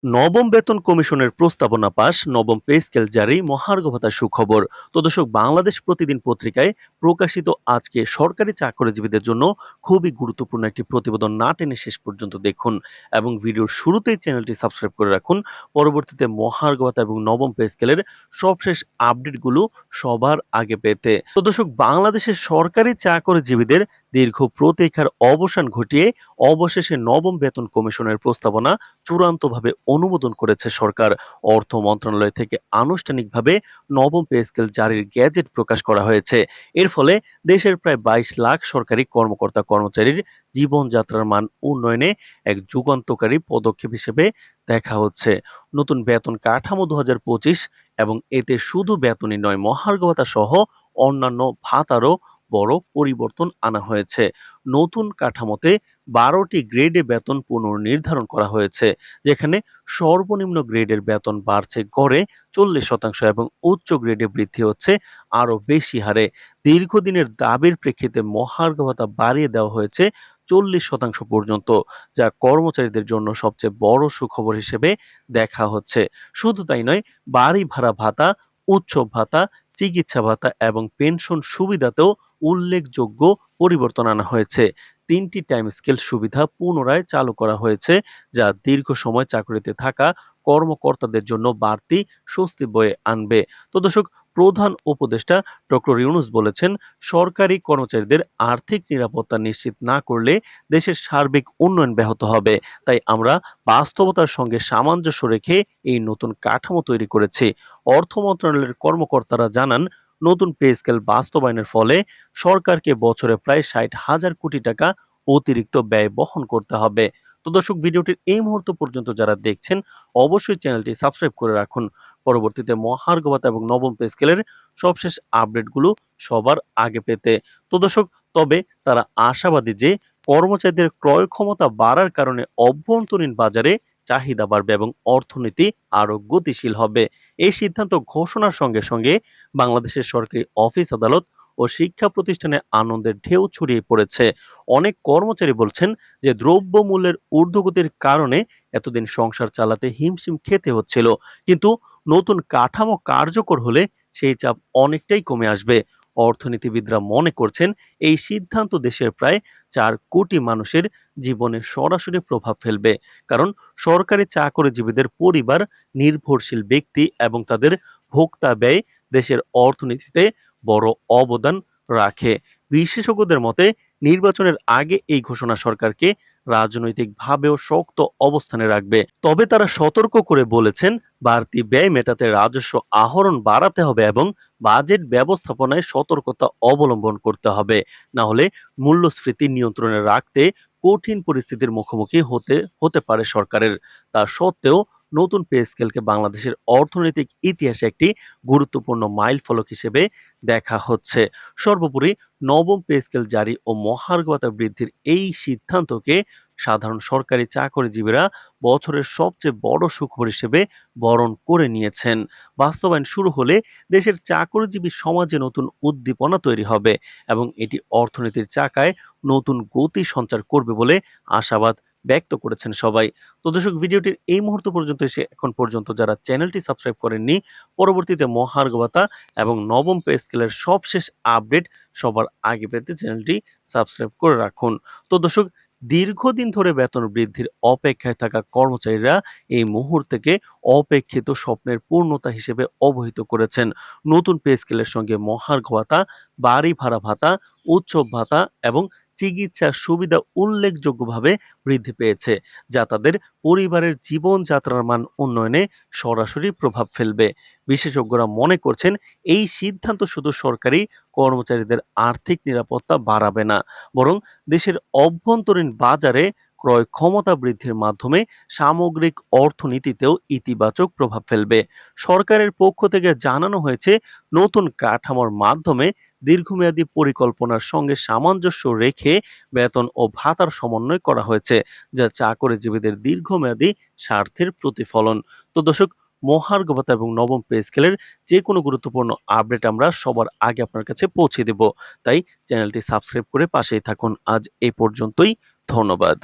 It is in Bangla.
নবম বেতন কমিশনের প্রস্তাবনা পাস, নবম পে স্কেল জারি, মহার্ঘ ভাতার সুখবর। তো দর্শক, বাংলাদেশ প্রতিদিন পত্রিকায় প্রকাশিত আজকে সরকারি চাকরিজীবীদের জন্য খুবই গুরুত্বপূর্ণ একটি প্রতিবেদন না টেনে শেষ পর্যন্ত দেখুন এবং ভিডিওর শুরুতেই চ্যানেলটি সাবস্ক্রাইব করে রাখুন। পরবর্তীতে মহার্ঘ ভাতা এবং নবম পে স্কেলের সবশেষ আপডেটগুলো সবার আগে পেতে। তো দর্শক, বাংলাদেশের সরকারি চাকরিজীবীদের দীর্ঘ প্রতীক্ষার অবসান ঘটিয়ে অবশেষে নবম বেতন কমিশনের প্রস্তাবনা চূড়ান্তভাবে অনুমোদন করেছে সরকার। অর্থ মন্ত্রণালয় থেকে আনুষ্ঠানিকভাবে নবম পে স্কেল জারির গ্যাজেট প্রকাশ করা হয়েছে। এর ফলে দেশের প্রায় ২২ লাখ সরকারি কর্মকর্তা কর্মচারীর জীবনযাত্রার মান উন্নয়নে এক যুগান্তকারী পদক্ষেপ হিসেবে দেখা হচ্ছে। নতুন বেতন কাঠামো ২০২৫ এবং এতে শুধু বেতনই নয়, মহার্ঘ ভাতা সহ অন্যান্য ভাতারও বড় পরিবর্তন আনা হয়েছে। নতুন কাঠামোতে ১২টি গ্রেডে বেতন পুনর্নির্ধারণ করা হয়েছে, যেখানে সর্বনিম্ন গ্রেডের বেতন বাড়ছে গড়ে ৪০% এবং উচ্চ গ্রেডে বৃদ্ধি হচ্ছে আরো বেশি হারে। দীর্ঘদিনের দাবির প্রেক্ষিতে মহার্ঘ ভাতা বাড়িয়ে দেওয়া হয়েছে ৪০% পর্যন্ত, যা কর্মচারীদের জন্য সবচেয়ে বড় সুখবর হিসেবে দেখা হচ্ছে। শুধু তাই নয়, বাড়ি ভাড়া ভাতা, উৎসব ভাতা, চিকিৎসা ভাতা এবং পেনশন সুবিধাতেও উল্লেখযোগ্য পরিবর্তন আনা হয়েছে। ৩টি টাইম স্কেল সুবিধা পুনরায় চালু করা হয়েছে, যা দীর্ঘ সময় চাকরিতে থাকা কর্মকর্তাদের জন্য বাড়তি স্বস্তি বয়ে আনবে। তো দর্শক, প্রধান উপদেষ্টা ডক্টর ইউনূস বলেছেন, সরকারি কর্মচারীদের আর্থিক নিরাপত্তা নিশ্চিত না করলে দেশের সার্বিক উন্নয়ন ব্যাহত হবে। তাই আমরা বাস্তবতার সঙ্গে সামঞ্জস্য রেখে এই নতুন কাঠামো তৈরি করেছি। অর্থ মন্ত্রণালয়ের কর্মকর্তারা জানান, নতুন পে স্কেল বাস্তবায়নের ফলে সরকারকে বছরে প্রায় ৬০,০০০ কোটি টাকা অতিরিক্ত ব্যয় বহন করতে হবে। তো দর্শক, ভিডিওটির এই মুহূর্ত পর্যন্ত যারা দেখছেন, অবশ্যই চ্যানেলটি সাবস্ক্রাইব করে রাখুন পরবর্তীতে মহার্ঘ ভাতা এবং নবম পে স্কেলের সবশেষ আপডেটগুলো সবার আগে পেতে। তো দর্শক, তবে তারা আশাবাদী যে কর্মচারীদের ক্রয় ক্ষমতা বাড়ার কারণে অভ্যন্তরীণ বাজারে চাহিদা বাড়বে এবং অর্থনীতি আরো গতিশীল হবে। এই সিদ্ধান্ত ঘোষণার সঙ্গে সঙ্গে বাংলাদেশের সরকারি অফিস আদালত ও শিক্ষা প্রতিষ্ঠানে আনন্দের ঢেউ ছড়িয়ে পড়েছে। অনেক কর্মচারী বলছেন যে দ্রব্যমূল্যের ঊর্ধ্বগতির কারণে এতদিন সংসার চালাতে হিমশিম খেতে হচ্ছিল, কিন্তু নতুন কাঠামো কার্যকর হলে সেই চাপ অনেকটাই কমে আসবে। অর্থনীতিবিদরা মনে করছেন, এই সিদ্ধান্ত দেশের প্রায় ৪ কোটি মানুষের জীবনে সরাসরি প্রভাব ফেলবে, কারণ সরকারি চাকরিজীবীদের পরিবার, নির্ভরশীল ব্যক্তি এবং তাদের ভোক্তা ব্যয় দেশের অর্থনীতিতে বড় অবদান রাখে। বিশেষজ্ঞদের মতে, নির্বাচনের আগে এই ঘোষণা সরকারকে রাজনৈতিকভাবেও শক্ত অবস্থানে রাখবে। তবে তারা সতর্ক করে বলেছেন, বাড়তি ব্যয় মেটাতে রাজস্ব আহরণ বাড়াতে হবে এবং বাজেট ব্যবস্থাপনায় সতর্কতা অবলম্বন করতে হবে। না হলে মূল্যস্ফীতি নিয়ন্ত্রণে রাখতে কঠিন পরিস্থিতির মুখোমুখি হতে পারে সরকারের। তা সত্ত্বেও নতুন পে স্কেলকে বাংলাদেশের অর্থনৈতিক ইতিহাসে একটি গুরুত্বপূর্ণ মাইলফলক হিসেবে দেখা হচ্ছে। সর্বোপরি, নবম পে স্কেল জারি ও মহার্ঘ ভাতা বৃদ্ধির এই সিদ্ধান্তকে সাধারণ সরকারি চাকরিজীবীরা বছরের সবচেয়ে বড় সুখবর হিসেবে বরণ করে নিয়েছেন। বাস্তবায়ন শুরু হলে দেশের চাকরিজীবী সমাজে নতুন উদ্দীপনা তৈরি হবে এবং এটি অর্থনীতির চাকায় নতুন গতি সঞ্চার করবে বলে আশাবাদ ব্যক্ত করেছেন সবাই। তো দর্শক, ভিডিওটির এই মুহূর্ত পর্যন্ত এসে এখন পর্যন্ত যারা চ্যানেলটি সাবস্ক্রাইব করেননি, পরবর্তীতে মহার্ঘ ভাতা এবং নবম পে স্কেলের সবশেষ আপডেট সবার আগে পেতে চ্যানেলটি সাবস্ক্রাইব করে রাখুন। তো দর্শক, দীর্ঘদিন ধরে বেতন বৃদ্ধির অপেক্ষায় থাকা কর্মচারীরা এই মুহূর্তকে অপেক্ষিত স্বপ্নের পূর্ণতা হিসেবে অবহিত করেছেন। নতুন পে স্কেলের সঙ্গে মহার্ঘ ভাতা, বাড়ি ভাড়া ভাতা, উৎসব ভাতা এবং চিকিৎসার সুবিধা উল্লেখযোগ্যভাবে বৃদ্ধি পেয়েছে, যা তাদের পরিবারের জীবনযাত্রার মান উন্নয়নে সরাসরি প্রভাব ফেলবে। বিশেষজ্ঞরা মনে করছেন, এই সিদ্ধান্ত শুধু সরকারি কর্মচারীদের আর্থিক নিরাপত্তা বাড়াবে না, বরং দেশের অভ্যন্তরীণ বাজারে ক্রয় ক্ষমতা বৃদ্ধির মাধ্যমে সামগ্রিক অর্থনীতিতেও ইতিবাচক প্রভাব ফেলবে। সরকারের পক্ষ থেকে জানানো হয়েছে, নতুন কাঠামোর মাধ্যমে দীর্ঘমেয়াদী পরিকল্পনার সঙ্গে সামঞ্জস্য রেখে বেতন ও ভাতার সমন্বয় করা হয়েছে, যা চাকরিজীবীদের দীর্ঘমেয়াদী স্বার্থের প্রতিফলন। তো দর্শক, মহার্ঘ ভাতা এবং নবম পে স্কেলের যে কোনো গুরুত্বপূর্ণ আপডেট আমরা সবার আগে আপনার কাছে পৌঁছে দেব। তাই চ্যানেলটি সাবস্ক্রাইব করে পাশেই থাকুন। আজ এই পর্যন্তই। ধন্যবাদ।